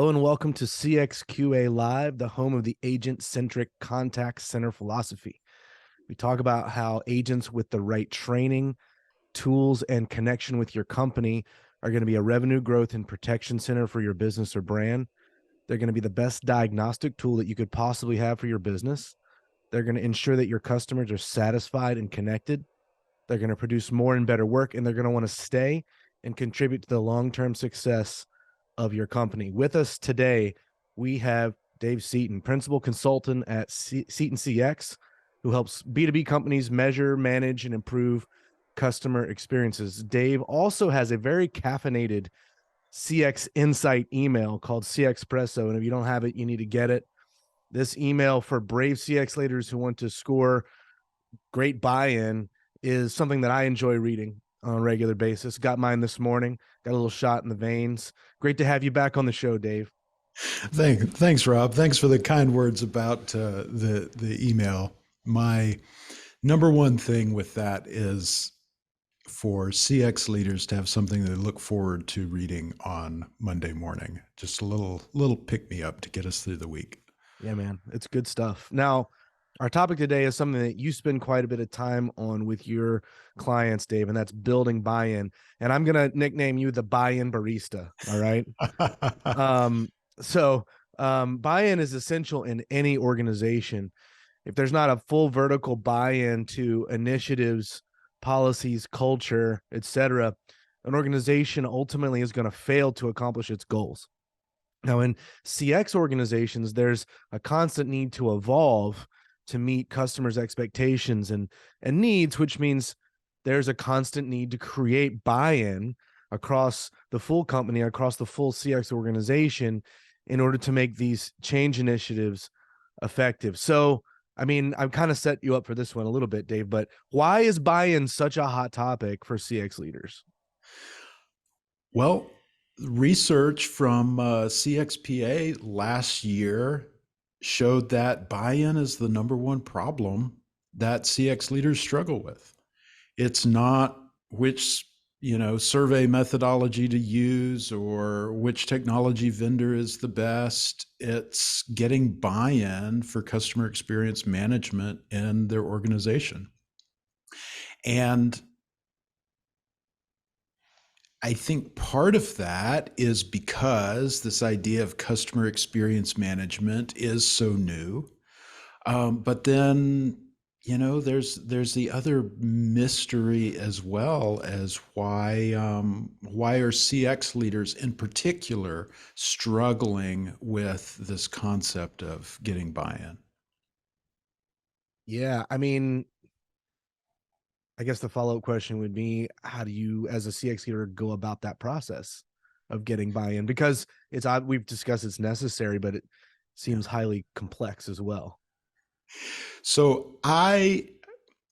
Hello and welcome to CXQA Live, the home of the agent-centric contact center philosophy. We talk about how agents with the right training, tools, and connection with your company are going to be a revenue growth and protection center for your business or brand. They're going to be the best diagnostic tool that you could possibly have for your business. They're going to ensure that your customers are satisfied and connected. They're going to produce more and better work, and they're going to want to stay and contribute to the long-term success of your company. With us today, we have Dave Seaton, principal consultant at Seaton CX, who helps B2B companies measure, manage, and improve customer experiences. Dave also has a very caffeinated CX Insight email called CX Presso, and if you don't have it, you need to get it. This email for brave CX leaders who want to score great buy-in is something that I enjoy reading on a regular basis. Got mine this morning, got a little shot in the veins. Great to have you back on the show, Dave. Thanks, Rob. Thanks for the kind words about the email. My number one thing with that is for CX leaders to have something they look forward to reading on Monday morning. Just a little pick me up to get us through the week. Yeah, man, it's good stuff. Now, our topic today is something that you spend quite a bit of time on with your clients, Dave, and that's building buy-in. And I'm gonna nickname you the buy-in barista. All right. Um, so buy-in is essential in any organization. If there's not a full vertical buy-in to initiatives, policies, culture, etc., an organization ultimately is going to fail to accomplish its goals. Now, in CX organizations, there's a constant need to evolve to meet customers' expectations and needs, which means there's a constant need to create buy-in across the full company, across the full CX organization in order to make these change initiatives effective. So, I mean, I've kind of set you up for this one a little bit, Dave, but why is buy-in such a hot topic for CX leaders? Well, research from CXPA last year showed that buy-in is the number one problem that CX leaders struggle with. It's not which survey methodology to use or which technology vendor is the best. It's getting buy-in for customer experience management in their organization. And I think part of that is because this idea of customer experience management is so new. But then, there's the other mystery as well as why are CX leaders in particular struggling with this concept of getting buy-in? Yeah, I mean, I guess the follow-up question would be, how do you, as a CX leader, go about that process of getting buy-in? Because we've discussed it's necessary, but it Yeah. seems highly complex as well. So I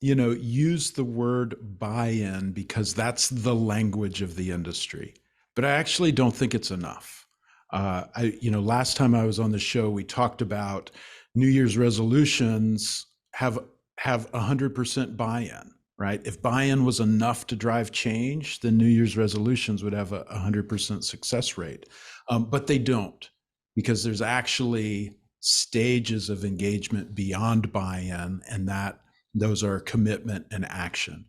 use the word buy-in because that's the language of the industry, but I actually don't think it's enough. Last time I was on the show, we talked about New Year's resolutions have 100% buy-in, right? If buy-in was enough to drive change, then New Year's resolutions would have a 100% success rate. But they don't, because there's actually stages of engagement beyond buy-in, and those are commitment and action.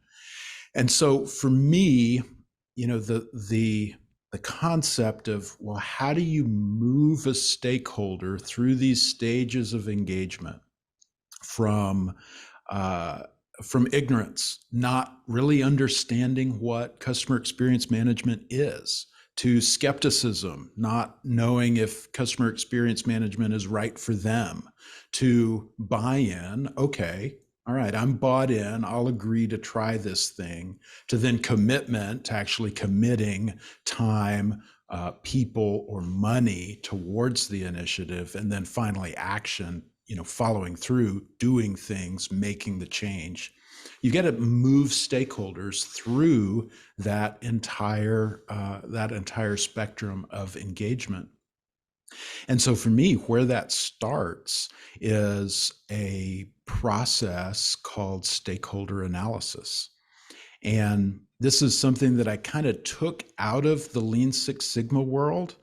And so for me, the concept of, well, how do you move a stakeholder through these stages of engagement from ignorance, not really understanding what customer experience management is, to skepticism, not knowing if customer experience management is right for them, to buy-in, okay, all right, I'm bought in, I'll agree to try this thing, to then commitment, to actually committing time, people, or money towards the initiative, and then finally action, following through, doing things, making the change. You got to move stakeholders through that entire spectrum of engagement. And so for me, where that starts is a process called stakeholder analysis. And this is something that I kind of took out of the Lean Six Sigma world,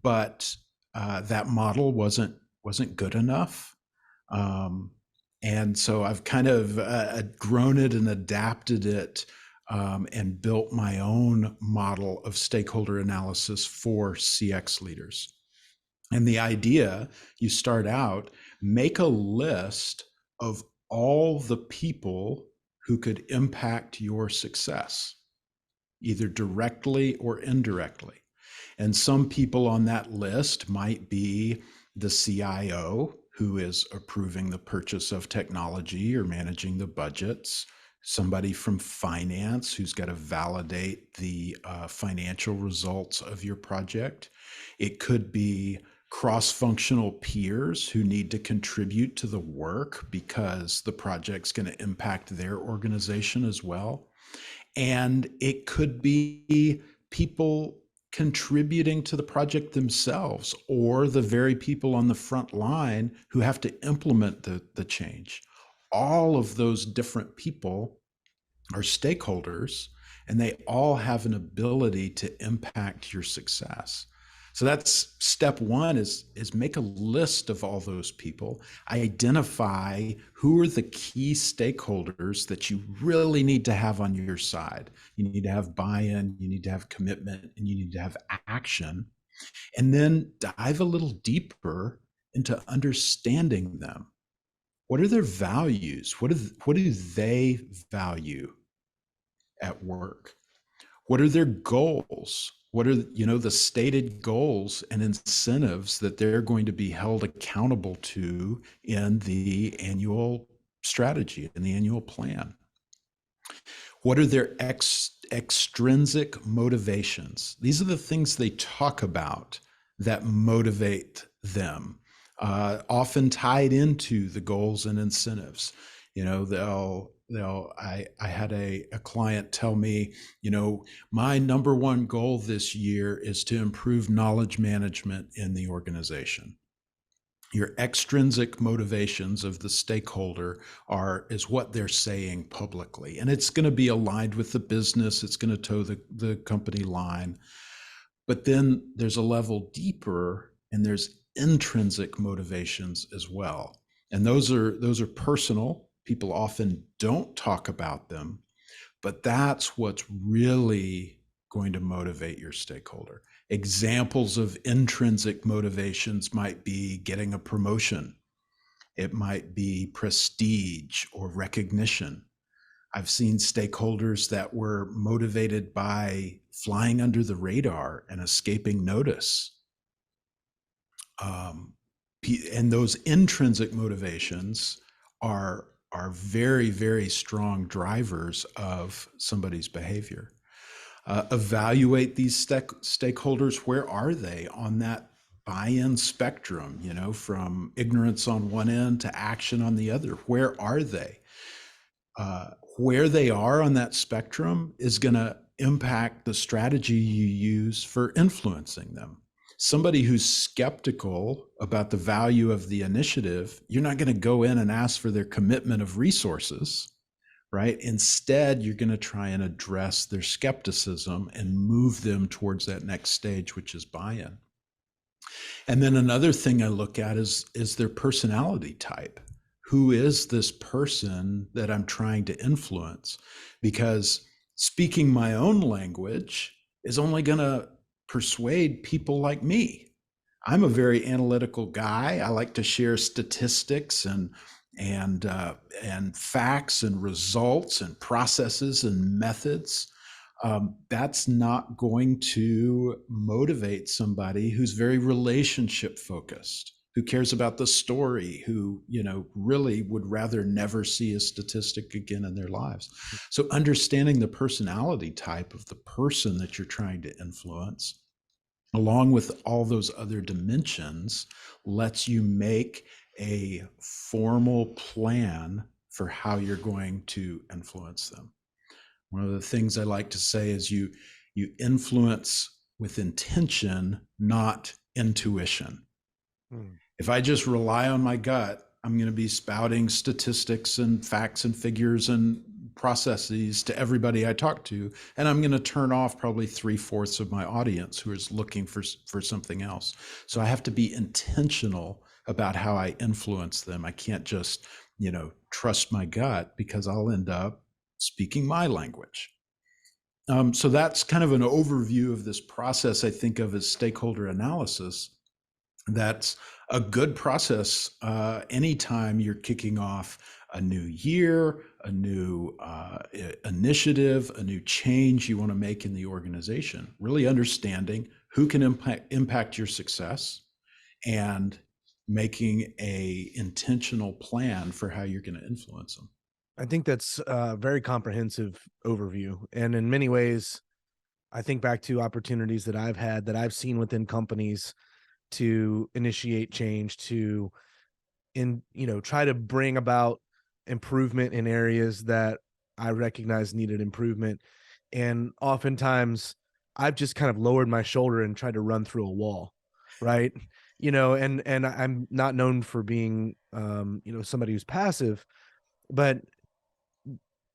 but that model wasn't good enough. Um, and so I've kind of grown it and adapted it, and built my own model of stakeholder analysis for CX leaders. And the idea, you start out, make a list of all the people who could impact your success, either directly or indirectly. And some people on that list might be the CIO, who is approving the purchase of technology or managing the budgets, somebody from finance who's got to validate the financial results of your project. It could be cross-functional peers who need to contribute to the work because the project's going to impact their organization as well. And it could be people contributing to the project themselves, or the very people on the front line who have to implement the change. All of those different people are stakeholders, and they all have an ability to impact your success. So that's step one, is make a list of all those people, identify who are the key stakeholders that you really need to have on your side. You need to have buy-in, you need to have commitment, and you need to have action. And then dive a little deeper into understanding them. What are their values? What do they value at work? What are their goals? What are, the stated goals and incentives that they're going to be held accountable to in the annual strategy, in the annual plan? What are their extrinsic motivations? These are the things they talk about that motivate them, often tied into the goals and incentives. I had a client tell me, my number one goal this year is to improve knowledge management in the organization. Your extrinsic motivations of the stakeholder is what they're saying publicly, and it's going to be aligned with the business. It's going to toe the company line. But then there's a level deeper, and there's intrinsic motivations as well. And those are personal. People often don't talk about them, but that's what's really going to motivate your stakeholder. Examples of intrinsic motivations might be getting a promotion. It might be prestige or recognition. I've seen stakeholders that were motivated by flying under the radar and escaping notice. And those intrinsic motivations are very, very strong drivers of somebody's behavior. Evaluate these stakeholders. Where are they on that buy-in spectrum, from ignorance on one end to action on the other? Where are they? Where they are on that spectrum is going to impact the strategy you use for influencing them. Somebody who's skeptical about the value of the initiative, you're not going to go in and ask for their commitment of resources, right? Instead, you're going to try and address their skepticism and move them towards that next stage, which is buy-in. And then another thing I look at is their personality type. Who is this person that I'm trying to influence? Because speaking my own language is only going to persuade people like me. I'm a very analytical guy. I like to share statistics and facts and results and processes and methods. That's not going to motivate somebody who's very relationship focused, who cares about the story, who, really would rather never see a statistic again in their lives. So understanding the personality type of the person that you're trying to influence, along with all those other dimensions, lets you make a formal plan for how you're going to influence them. One of the things I like to say is you influence with intention, not intuition. If I just rely on my gut, I'm going to be spouting statistics and facts and figures and processes to everybody I talk to, and I'm going to turn off probably 3/4 of my audience who is looking for something else. So I have to be intentional about how I influence them. I can't just, trust my gut, because I'll end up speaking my language. So that's kind of an overview of this process I think of as stakeholder analysis. That's a good process anytime you're kicking off a new year, a new initiative, a new change you want to make in the organization. Really understanding who can impact your success, and making a intentional plan for how you're going to influence them. I think that's a very comprehensive overview. And in many ways, I think back to opportunities that I've had that I've seen within companies to initiate change, to try to bring about improvement in areas that I recognize needed improvement. And oftentimes I've just kind of lowered my shoulder and tried to run through a wall, right? And I'm not known for being somebody who's passive, but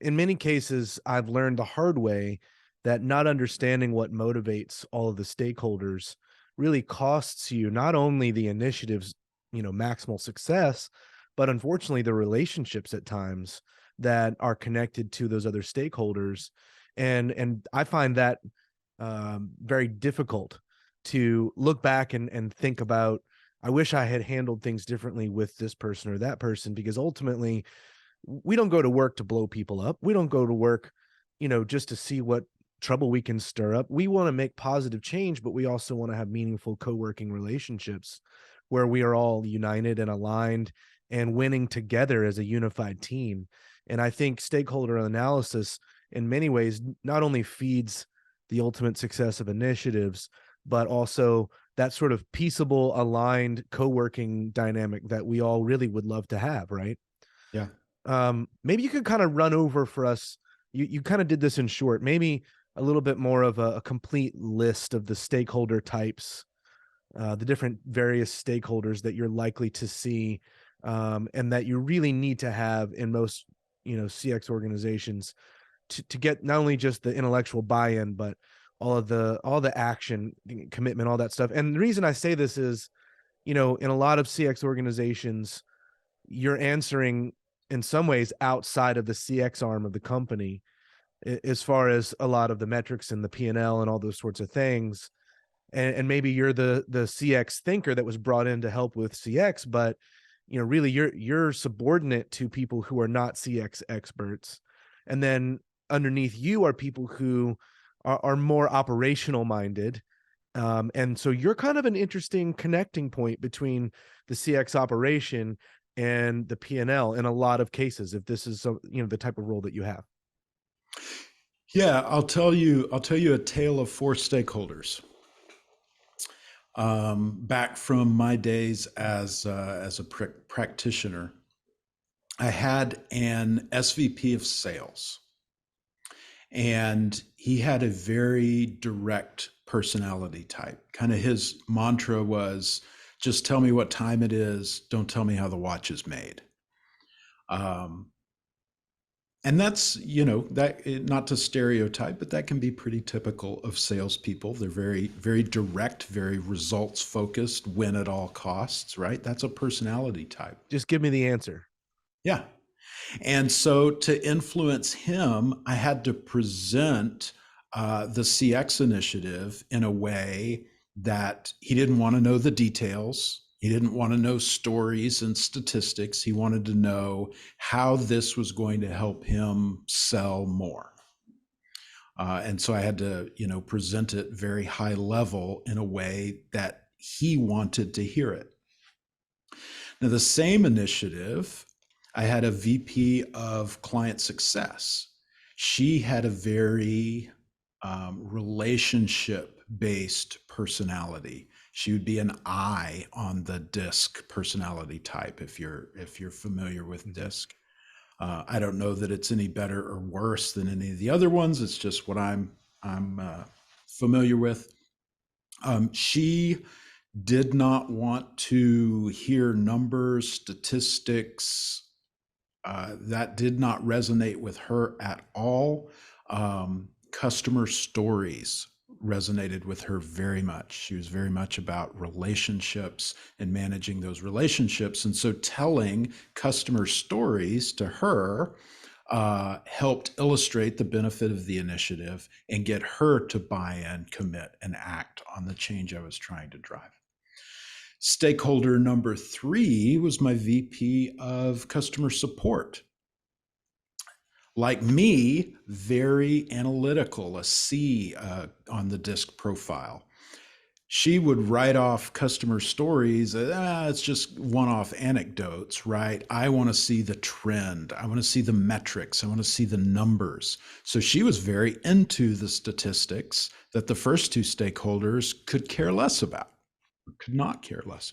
in many cases, I've learned the hard way that not understanding what motivates all of the stakeholders really costs you not only the initiative's, maximal success, but unfortunately the relationships at times that are connected to those other stakeholders. And I find that very difficult to look back and think about. I wish I had handled things differently with this person or that person, because ultimately we don't go to work to blow people up. We don't go to work, just to see what trouble we can stir up. We want to make positive change, but we also want to have meaningful co-working relationships where we are all united and aligned and winning together as a unified team. And I think stakeholder analysis in many ways not only feeds the ultimate success of initiatives, but also that sort of peaceable, aligned co-working dynamic that we all really would love to have, right? Yeah. Maybe you could kind of run over for us. You kind of did this in short, maybe a little bit more of a complete list of the stakeholder types, the different various stakeholders that you're likely to see, and that you really need to have in most, CX organizations to get not only just the intellectual buy-in, but all the action, commitment, all that stuff. And the reason I say this is, in a lot of CX organizations, you're answering in some ways outside of the CX arm of the company, as far as a lot of the metrics and the P&L and all those sorts of things. And maybe you're the CX thinker that was brought in to help with CX, but really you're subordinate to people who are not CX experts. And then underneath you are people who are more operational minded. And so you're kind of an interesting connecting point between the CX operation and the P&L in a lot of cases, if this is the type of role that you have. Yeah, I'll tell you a tale of four stakeholders. Back from my days as a practitioner, I had an SVP of sales, and he had a very direct personality type. Kind of his mantra was, just tell me what time it is, don't tell me how the watch is made. And that's, not to stereotype, but that can be pretty typical of salespeople. They're very, very direct, very results focused, win at all costs, right? That's a personality type. Just give me the answer. Yeah. And so to influence him, I had to present the CX initiative in a way that he didn't want to know the details. He didn't want to know stories and statistics. He wanted to know how this was going to help him sell more. And so I had to, present it very high level in a way that he wanted to hear it. Now, the same initiative, I had a VP of client success. She had a very relationship based personality. She would be an I on the DISC personality type, if you're familiar with DISC. I don't know that it's any better or worse than any of the other ones. It's just what I'm familiar with. She did not want to hear numbers, statistics, That did not resonate with her at all. Customer stories resonated with her very much. She was very much about relationships and managing those relationships. And so telling customer stories to her helped illustrate the benefit of the initiative and get her to buy in, commit, and act on the change I was trying to drive. Stakeholder number 3 was my VP of customer support. Like me, very analytical, a C on the DISC profile. She would write off customer stories. It's just one-off anecdotes, right? I want to see the trend. I want to see the metrics. I want to see the numbers. So she was very into the statistics that the first 2 stakeholders could care less about, could not care less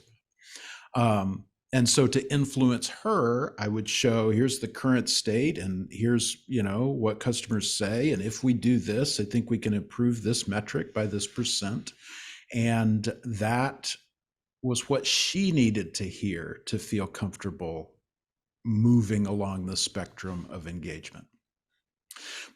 about. And so to influence her, I would show, here's the current state and here's, what customers say. And if we do this, I think we can improve this metric by this percent. And that was what she needed to hear to feel comfortable moving along the spectrum of engagement.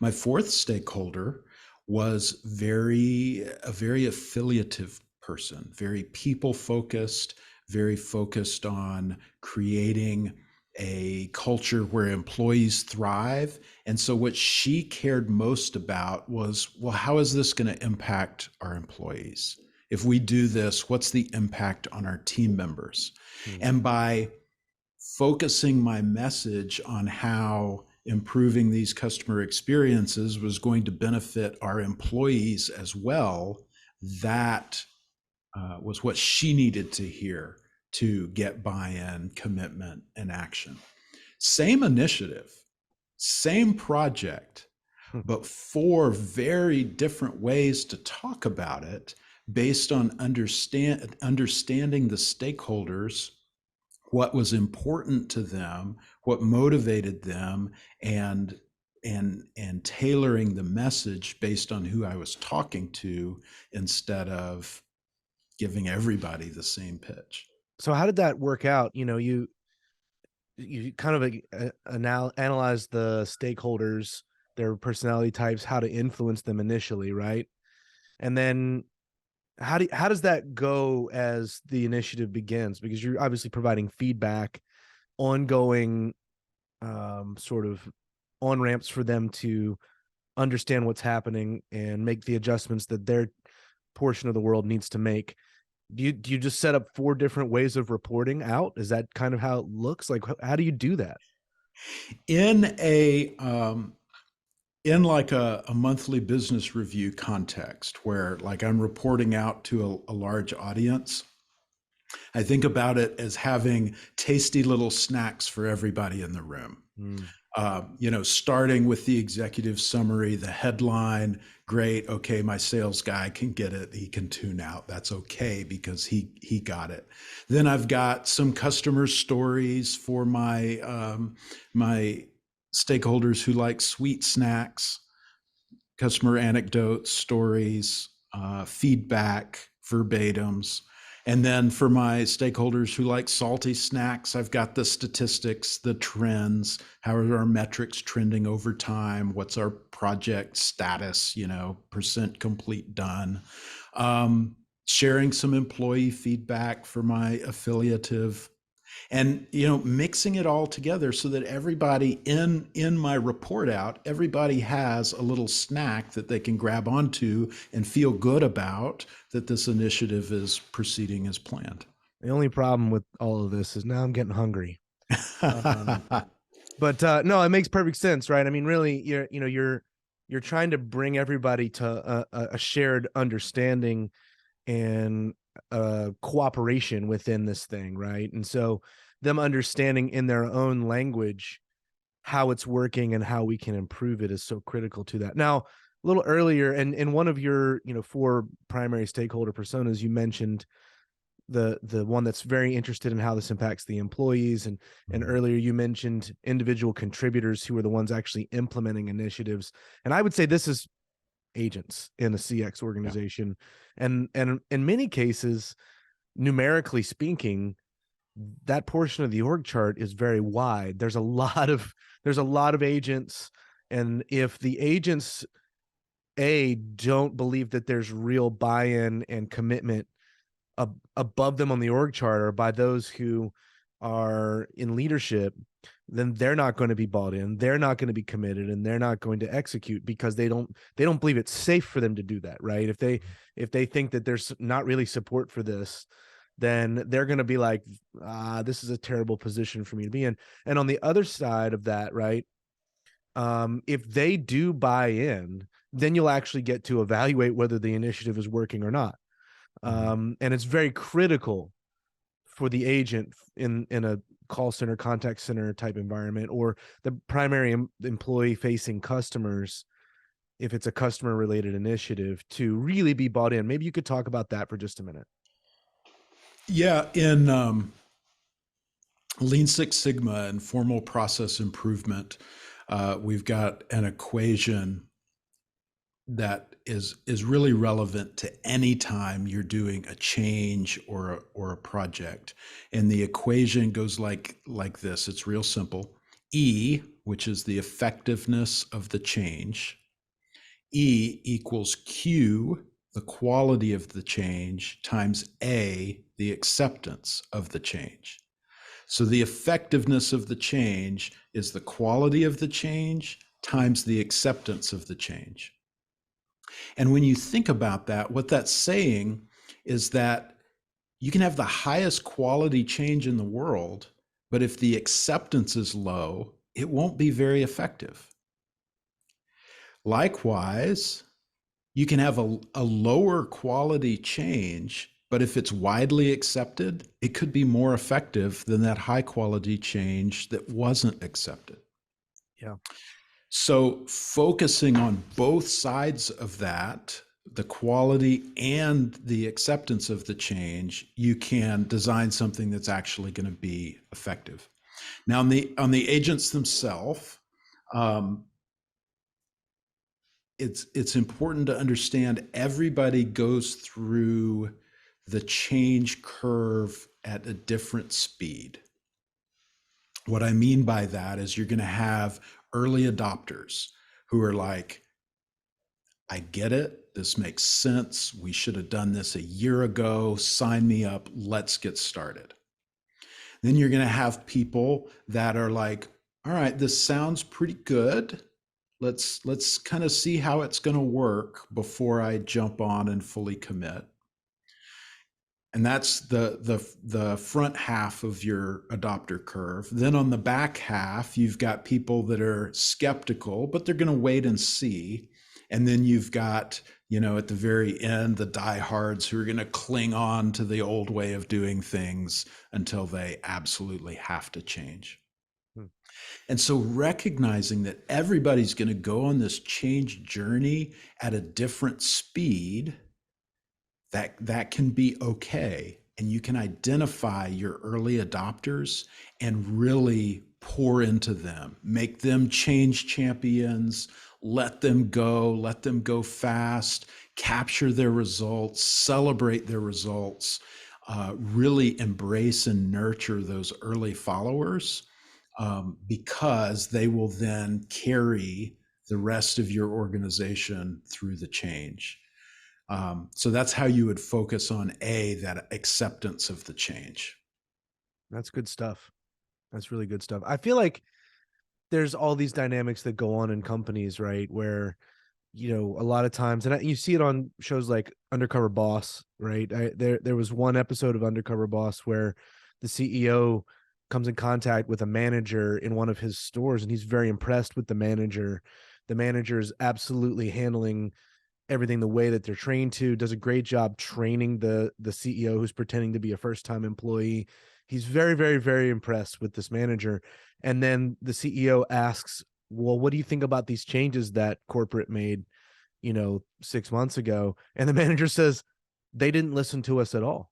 My 4th stakeholder was a very affiliative person, very people focused, very focused on creating a culture where employees thrive. And so what she cared most about was, well, how is this going to impact our employees? If we do this, what's the impact on our team members? And by focusing my message on how improving these customer experiences was going to benefit our employees as well, that was what she needed to hear to get buy-in, commitment, and action. Same initiative, same project, but 4 very different ways to talk about it based on understanding the stakeholders, what was important to them, what motivated them, and tailoring the message based on who I was talking to instead of giving everybody the same pitch. So how did that work out? You kind of analyze the stakeholders, their personality types, how to influence them initially, right? And then how does that go as the initiative begins? Because you're obviously providing feedback, ongoing sort of on ramps for them to understand what's happening and make the adjustments that their portion of the world needs to make. Do you just set up 4 different ways of reporting out? Is that kind of how it looks? Like, how do you do that? In a in like a monthly business review context where like I'm reporting out to a large audience, I think about it as having tasty little snacks for everybody in the room. Starting with the executive summary, the headline, great. Okay, my sales guy can get it. He can tune out. That's okay because he got it. Then I've got some customer stories for my my stakeholders who like sweet snacks, customer anecdotes, stories, feedback, verbatims. And then for my stakeholders who like salty snacks, I've got the statistics, the trends, how are our metrics trending over time, what's our project status, percent complete done. Sharing some employee feedback for my affiliative, and mixing it all together so that everybody in my report out, everybody has a little snack that they can grab onto and feel good about that this initiative is proceeding as planned. The only problem with all of this is now I'm getting hungry. But no, it makes perfect sense, right? I mean, really, you're trying to bring everybody to a shared understanding and cooperation within this thing, right? And so them understanding in their own language how it's working and how we can improve it is so critical to that. Now, a little earlier, and in one of your 4 primary stakeholder personas, you mentioned the one that's very interested in how this impacts the employees, and earlier you mentioned individual contributors who are the ones actually implementing initiatives. And I would say this is agents in a CX organization. And in many cases, numerically speaking, that portion of the org chart is very wide. There's a lot of agents, and if the agents don't believe that there's real buy-in and commitment above them on the org chart or by those who are in leadership, then they're not going to be bought in, they're not going to be committed, and they're not going to execute because they don't believe it's safe for them to do that, right? If they think that there's not really support for this, then they're going to be like, this is a terrible position for me to be in. And on the other side of that, right, if they do buy in, then you'll actually get to evaluate whether the initiative is working or not. And it's very critical for the agent in a call center, contact center type environment, or the primary employee facing customers, if it's a customer related initiative, to really be bought in. Maybe you could talk about that for just a minute. Yeah, in Lean Six Sigma and formal process improvement, we've got an equation that is really relevant to any time you're doing a change or a project. And the equation goes like this. It's real simple. E, which is the effectiveness of the change. E equals Q, the quality of the change, times A, the acceptance of the change. So the effectiveness of the change is the quality of the change times the acceptance of the change. And when you think about that, what that's saying is that you can have the highest quality change in the world, but if the acceptance is low, it won't be very effective. Likewise, you can have a lower quality change, but if it's widely accepted, it could be more effective than that high quality change that wasn't accepted. Yeah. So focusing on both sides of that, the quality and the acceptance of the change, you can design something that's actually going to be effective. Now, on the agents themselves, it's important to understand everybody goes through the change curve at a different speed. What I mean by that is you're going to have early adopters who are like, I get it. This makes sense. We should have done this a year ago. Sign me up. Let's get started. Then you're going to have people that are like, all right, this sounds pretty good. Let's kind of see how it's going to work before I jump on and fully commit. And that's the front half of your adopter curve. Then on the back half, you've got people that are skeptical, but they're going to wait and see. And then you've got, at the very end, the diehards who are going to cling on to the old way of doing things until they absolutely have to change. And so recognizing that everybody's going to go on this change journey at a different speed, that can be okay. And you can identify your early adopters and really pour into them, make them change champions, let them go fast, capture their results, celebrate their results, really embrace and nurture those early followers, because they will then carry the rest of your organization through the change. So that's how you would focus on that acceptance of the change. That's good stuff. That's really good stuff. I feel like there's all these dynamics that go on in companies, right? Where, a lot of times, and you see it on shows like Undercover Boss, right? There was one episode of Undercover Boss where the CEO comes in contact with a manager in one of his stores, and he's very impressed with the manager. The manager is absolutely handling everything the way that they're trained to, does a great job training the CEO who's pretending to be a first-time employee. He's very, very, very impressed with this manager. And then the CEO asks, well, what do you think about these changes that corporate made, 6 months ago? And the manager says, they didn't listen to us at all.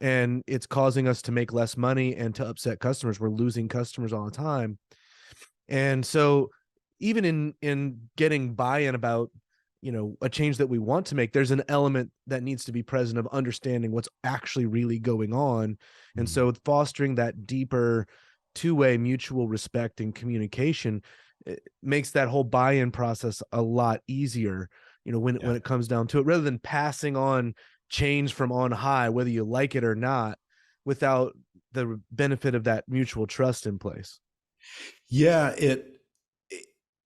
And it's causing us to make less money and to upset customers. We're losing customers all the time. And so even in getting buy-in about, a change that we want to make, there's an element that needs to be present of understanding what's actually really going on. And Mm. so fostering that deeper two-way mutual respect and communication, it makes that whole buy-in process a lot easier, Yeah. when it comes down to it, rather than passing on change from on high, whether you like it or not, without the benefit of that mutual trust in place. Yeah, it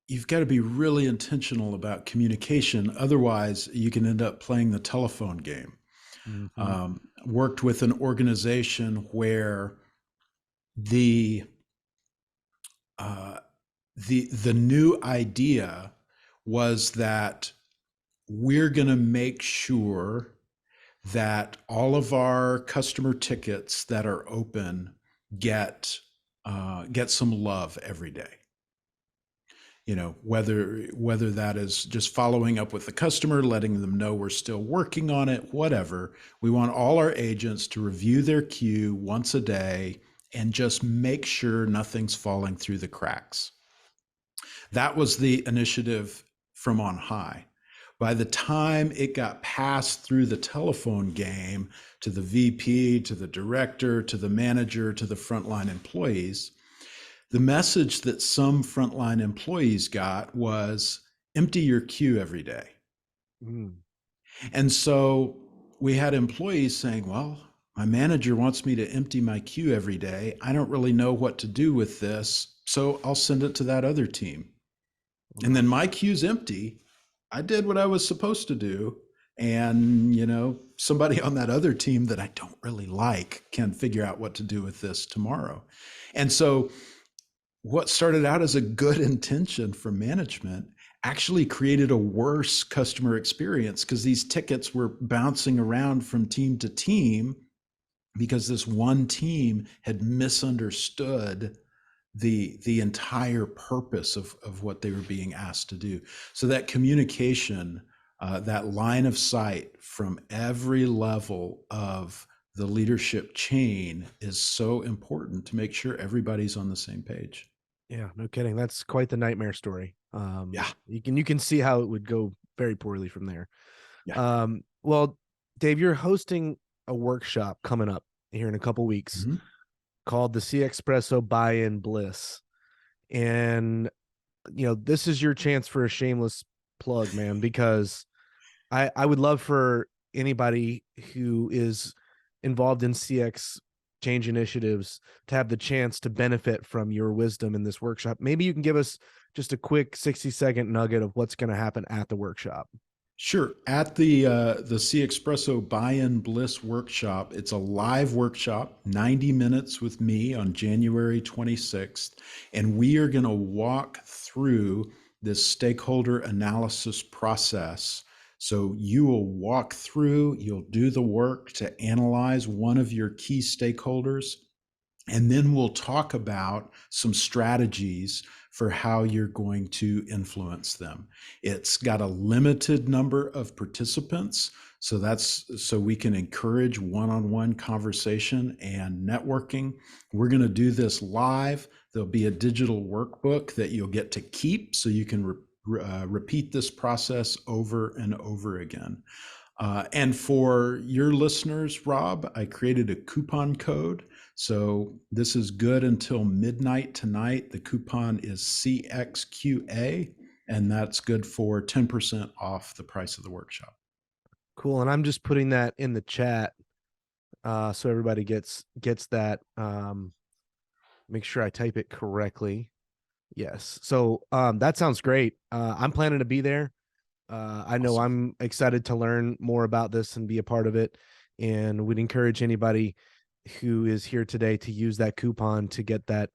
you've got to be really intentional about communication. Otherwise, you can end up playing the telephone game. Mm-hmm. Worked with an organization where the uh, the new idea was that we're going to make sure that all of our customer tickets that are open get some love every day. Whether that is just following up with the customer, letting them know we're still working on it, whatever. We want all our agents to review their queue once a day and just make sure nothing's falling through the cracks. That was the initiative from on high. By the time it got passed through the telephone game to the VP, to the director, to the manager, to the frontline employees, the message that some frontline employees got was empty your queue every day. Mm. And so we had employees saying, well, my manager wants me to empty my queue every day. I don't really know what to do with this, so I'll send it to that other team. And then my queue's empty. I did what I was supposed to do. And, somebody on that other team that I don't really like can figure out what to do with this tomorrow. And so what started out as a good intention from management actually created a worse customer experience because these tickets were bouncing around from team to team because this one team had misunderstood the entire purpose of what they were being asked to do. So that communication, that line of sight from every level of the leadership chain is so important to make sure everybody's on the same page. Yeah, no kidding. That's quite the nightmare story. Yeah, You can see how it would go very poorly from there. yeah. Well, Dave, you're hosting a workshop coming up here in a couple weeks Mhm. called the C Espresso Buy-in Bliss. And this is your chance for a shameless plug, man, because I would love for anybody who is involved in CX change initiatives to have the chance to benefit from your wisdom in this workshop. Maybe you can give us just a quick 60-second nugget of what's going to happen at the workshop. Sure. At the C Espresso Buy-in Bliss workshop, it's a live workshop, 90 minutes with me on January 26th, and we are going to walk through this stakeholder analysis process. So you will walk through, you'll do the work to analyze one of your key stakeholders, and then we'll talk about some strategies for how you're going to influence them. It's got a limited number of participants, so we can encourage one-on-one conversation and networking. We're going to do this live. There'll be a digital workbook that you'll get to keep so you can repeat this process over and over again. And for your listeners, Rob, I created a coupon code. So this is good until midnight tonight. The coupon is CXQA, and that's good for 10% off the price of the workshop. Cool. And I'm just putting that in the chat so everybody gets that. Make sure I type it correctly. Yes. So that sounds great. I'm planning to be there. I know Awesome. I'm excited to learn more about this and be a part of it. And would encourage anybody who is here today to use that coupon to get that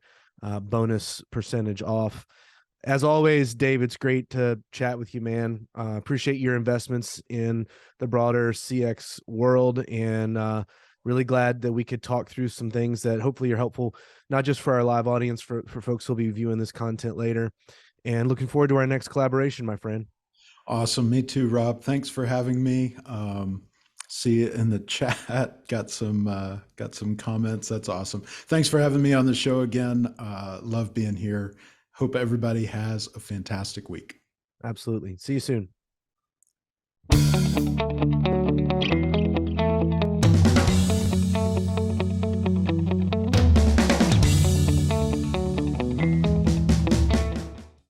bonus percentage off. As always, Dave, it's great to chat with you, man. Appreciate your investments in the broader CX world, and really glad that we could talk through some things that hopefully are helpful, not just for our live audience, for folks who'll be viewing this content later. And looking forward to our next collaboration, my friend. Awesome. Me too, Rob. Thanks for having me. See you in the chat. Got some comments. That's awesome. Thanks for having me on the show again. Love being here. Hope everybody has a fantastic week. Absolutely. See you soon.